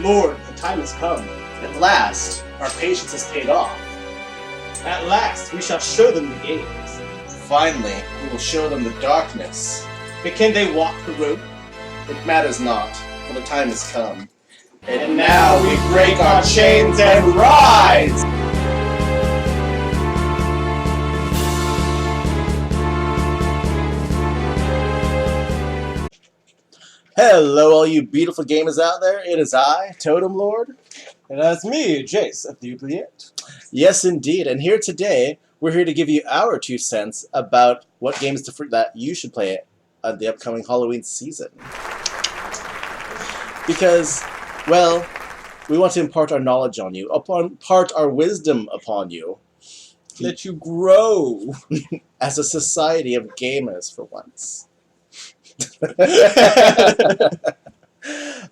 Lord, the time has come. At last, our patience has paid off. At last, we shall show them the games. Finally, we will show them the darkness. But can they walk the road? It matters not, for the time has come. And now we break our chains and rise! Hello, all you beautiful gamers out there. It is I, Totem Lord. And that's me, Jace of the Oubliette. Yes, indeed. And here today, we're here to give you our 2 cents about what games that you should play at the upcoming Halloween season. Because, well, we want to impart our knowledge on you, impart our wisdom upon you. Let you grow. As a society of gamers, for once.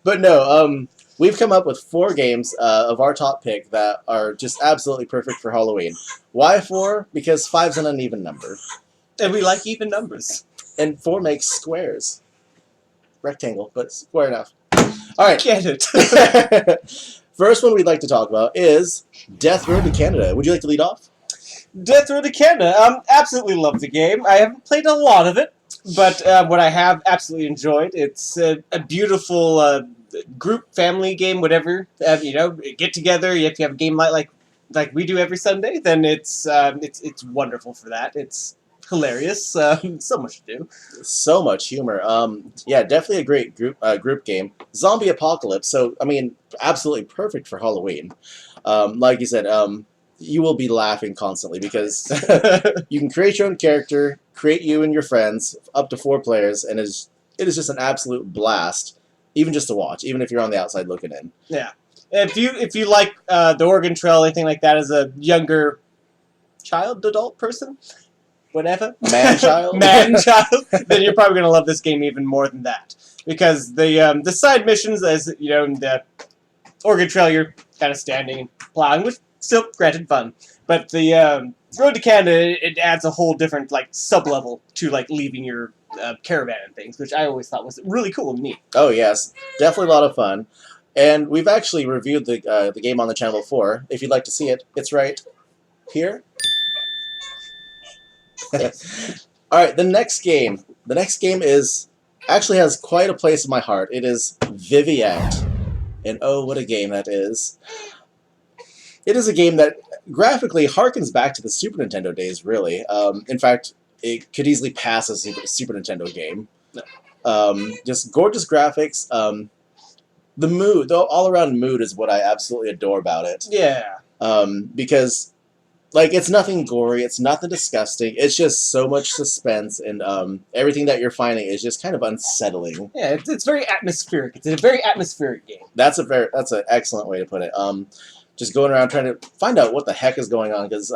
But no, we've come up with 4 games of our top pick that are just absolutely perfect for Halloween. Why 4? Because 5's an uneven number. And we like even numbers. And 4 makes squares. Rectangle, but square enough. Alright. Get it. First one we'd like to talk about is Death Road to Canada. Would you like to lead off? Death Road to Canada. Absolutely love the game. I haven't played a lot of it, but what I have absolutely enjoyed. It's a beautiful group, family game, whatever. You know, get together. You have to have a game like we do every Sunday. Then it's wonderful for that. It's hilarious. So much to do. So much humor. Yeah, definitely a great group game. Zombie apocalypse. So I mean, absolutely perfect for Halloween. Like you said, you will be laughing constantly because you can create your own character, create you and your friends, up to 4 players, and it is just an absolute blast, even just to watch, even if you're on the outside looking in. Yeah. If you like the Oregon Trail, anything like that, as a younger adult person, whatever, man-child, then you're probably gonna love this game even more than that, because the side missions, as you know, in the Oregon Trail, you're kind of standing and plowing, which still granted fun, but the Road to Canada, it adds a whole different sub-level to leaving your caravan and things, which I always thought was really cool and neat. Oh yes, definitely a lot of fun, and we've actually reviewed the game on the channel before. If you'd like to see it, it's right here. All right, the next game actually has quite a place in my heart. It is Vivian, and oh, what a game that is! It is a game that graphically harkens back to the Super Nintendo days, really. In fact, it could easily pass as a Super Nintendo game. Just gorgeous graphics. The mood, the all-around mood is what I absolutely adore about it. Yeah. Because, it's nothing gory, it's nothing disgusting, it's just so much suspense, and everything that you're finding is just kind of unsettling. Yeah, it's very atmospheric. It's a very atmospheric game. That's an excellent way to put it. Just going around trying to find out what the heck is going on, because,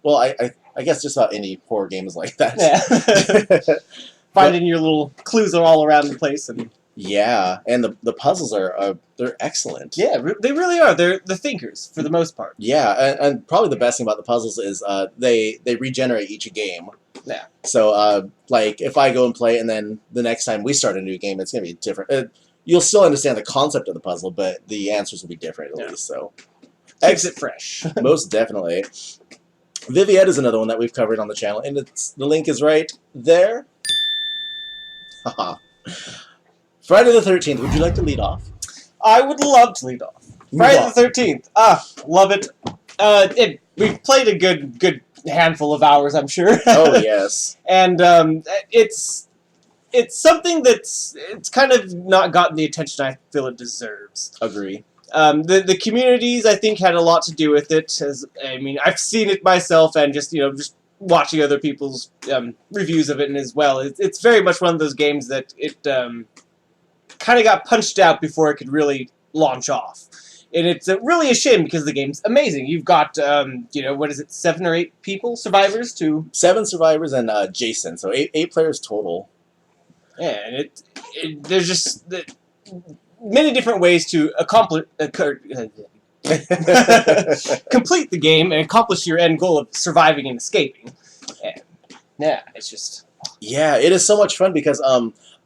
well, I guess just about any horror game is like that. Yeah. Finding your little clues are all around the place. And yeah, and the puzzles they're excellent. Yeah, they really are. They're the thinkers, for the most part. Yeah, and probably the best thing about the puzzles is they regenerate each game. Yeah. So, if I go and play, and then the next time we start a new game, it's going to be different. You'll still understand the concept of the puzzle, but the answers will be different at least, so... Keeps it fresh. Most definitely. Vivian is another one that we've covered on the channel, and the link is right there. Haha. Friday the 13th. Would you like to lead off? I would love to lead off. Friday the 13th. Love it. We've played a good handful of hours, I'm sure. Oh yes. And it's something it's kind of not gotten the attention I feel it deserves. Agree. The communities, I think, had a lot to do with it. I've seen it myself, and just watching other people's reviews of it, and as well, it's very much one of those games that it kind of got punched out before it could really launch off. And it's really a shame because the game's amazing. You've got, 7 or 8 survivors to... 7 survivors and Jason, so 8 players total. Yeah, and there's just... many different ways to complete the game and accomplish your end goal of surviving and escaping. And, yeah, it's just... Yeah, it is so much fun because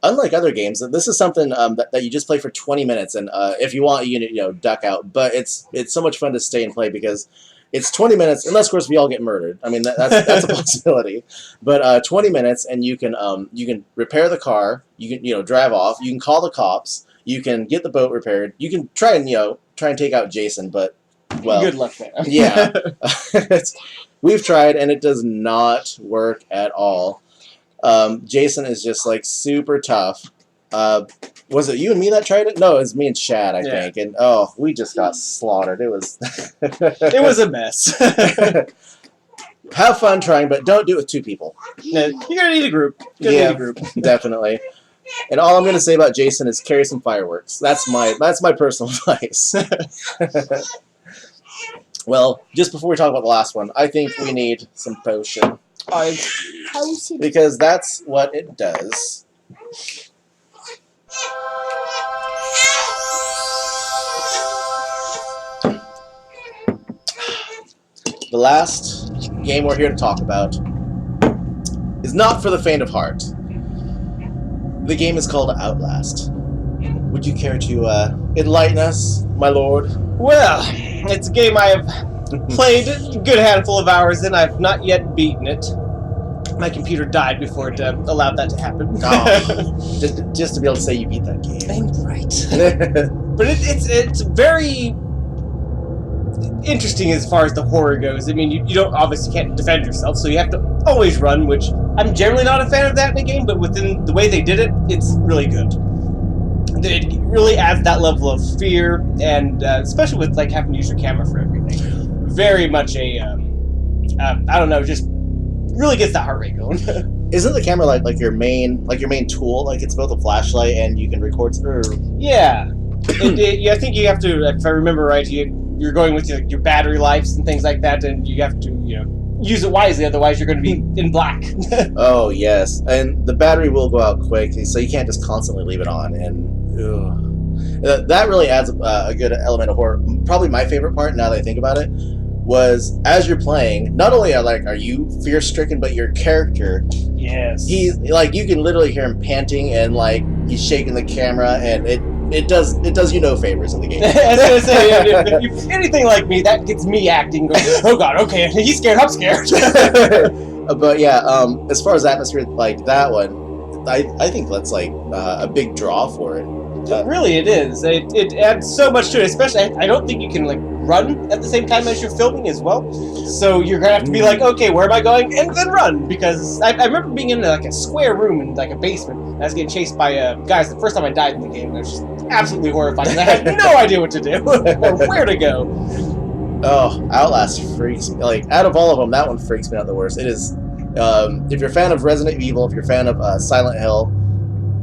unlike other games, this is something that you just play for 20 minutes, and if you want, you can duck out. But it's so much fun to stay and play because it's 20 minutes, unless of course we all get murdered. I mean that's a possibility. But 20 minutes, and you can repair the car, you can drive off, you can call the cops, you can get the boat repaired, you can try and take out Jason, but well, good luck there. Yeah, we've tried and it does not work at all. Jason is just like super tough. Was it you and me that tried it? No, it was me and Shad, I think. And we just got slaughtered. It was it was a mess. Have fun trying, but don't do it with 2 people. You're gonna need a group. Need a group. Definitely. And all I'm gonna say about Jason is carry some fireworks. That's my personal advice. Well, just before we talk about the last one, I think we need some potion. Because that's what it does. The last game we're here to talk about is not for the faint of heart. The game is called Outlast. Would you care to enlighten us, my lord? Well, it's a game I have played a good handful of hours in. I've not yet beaten it. My computer died before it allowed that to happen. Just to be able to say you beat that game. I'm right. But it's very interesting as far as the horror goes. I mean, you don't obviously can't defend yourself, so you have to always run, which I'm generally not a fan of that in a game, but within the way they did it, it's really good. It really adds that level of fear, and especially with like having to use your camera for everything. Very much a, I don't know, just really gets that heart rate going. Isn't the camera like your main tool? Like it's both a flashlight and you can record. Yeah, I think you have to. If I remember right, you're going with your battery lives and things like that, and you have to use it wisely. Otherwise, you're going to be in black. Oh yes, and the battery will go out quick, so you can't just constantly leave it on. And that really adds a good element of horror. Probably my favorite part, now that I think about it, was as you're playing, not only are you fear stricken, but your character, yes, he's like, you can literally hear him panting and like he's shaking the camera, and it does you no favors in the game. I was gonna say, if you're anything like me, that gets me acting. Going, oh god, okay, he's scared, I'm scared. But yeah, as far as atmosphere like that one, I think that's like a big draw for it. Really, it is. It adds so much to it. Especially, I don't think you can like run at the same time as you're filming as well. So you're gonna have to be like, okay, where am I going, and then run. Because I remember being in like a square room in like a basement. And I was getting chased by guys. The first time I died in the game, it was just absolutely horrifying. I had no idea what to do or where to go. Oh, Outlast freaks me. Like out of all of them, that one freaks me out the worst. It is. If you're a fan of Resident Evil, if you're a fan of Silent Hill,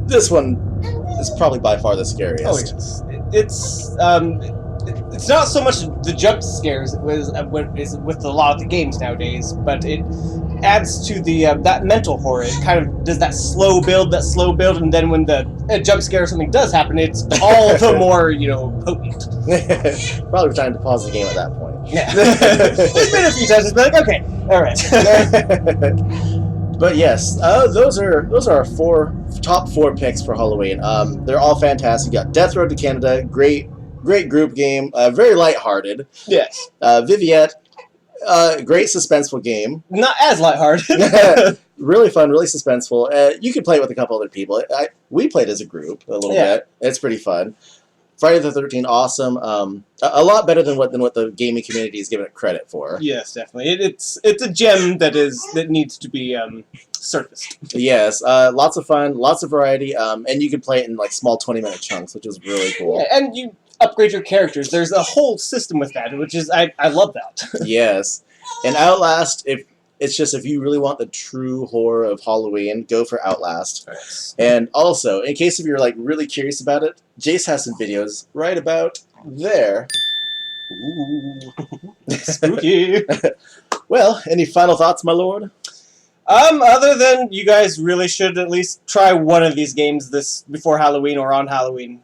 this one is probably by far the scariest. Oh yes, it's not so much the jump scares with a lot of the games nowadays, but it adds to the that mental horror. It kind of does that slow build, and then when the jump scare or something does happen, it's all the more potent. Probably trying to pause the game at that point. Yeah, it's been a few times. It's been like, okay, all right. But yes, those are our top four picks for Halloween. They're all fantastic. You got Death Road to Canada, great group game, very lighthearted. Yes. Vivian, great suspenseful game. Not as lighthearted. Really fun, really suspenseful. You could play it with a couple other people. We played as a group a little bit. It's pretty fun. Friday the 13th, awesome. A lot better than what the gaming community is giving it credit for. Yes, definitely. It's a gem that needs to be surfaced. Yes, lots of fun, lots of variety, and you can play it in like small 20-minute chunks, which is really cool. Yeah, and you upgrade your characters. There's a whole system with that, which is I love that. Yes, and Outlast, if you really want the true horror of Halloween, go for Outlast. Nice. And also, in case if you're like really curious about it, Jace has some videos right about there. Ooh, spooky. Well, any final thoughts, my lord? Other than you guys really should at least try one of these games before Halloween or on Halloween.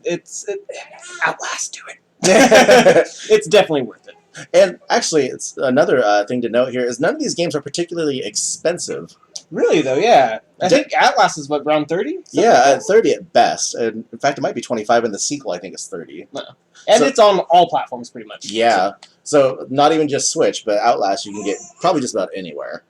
Outlast, do it. It's definitely worth it. And actually, it's another thing to note here is none of these games are particularly expensive. Really though, yeah. I think Atlas is what, around 30? Yeah, at 30 at best. And in fact, it might be 25 in the sequel. I think it's 30. No. And So- it's on all platforms pretty much. Yeah. So not even just Switch, but Outlast you can get probably just about anywhere.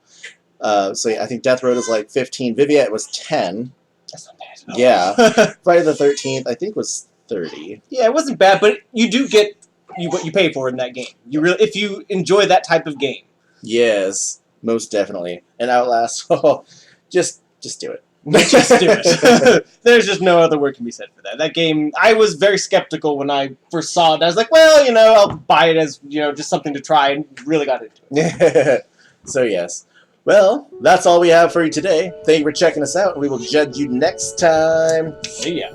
So yeah, I think Death Road is like 15. Vivian was 10. That's not bad. Yeah. Friday the 13th, I think, was 30. Yeah, it wasn't bad, but you do get what you pay for in that game. You really, if you enjoy that type of game. Yes, most definitely. And Outlast, oh, just do it. Just do it. There's just no other word can be said for that. That game, I was very skeptical when I first saw it. I was like, well, I'll buy it as, just something to try, and really got into it. So yes. Well, that's all we have for you today. Thank you for checking us out, and we will judge you next time. See ya.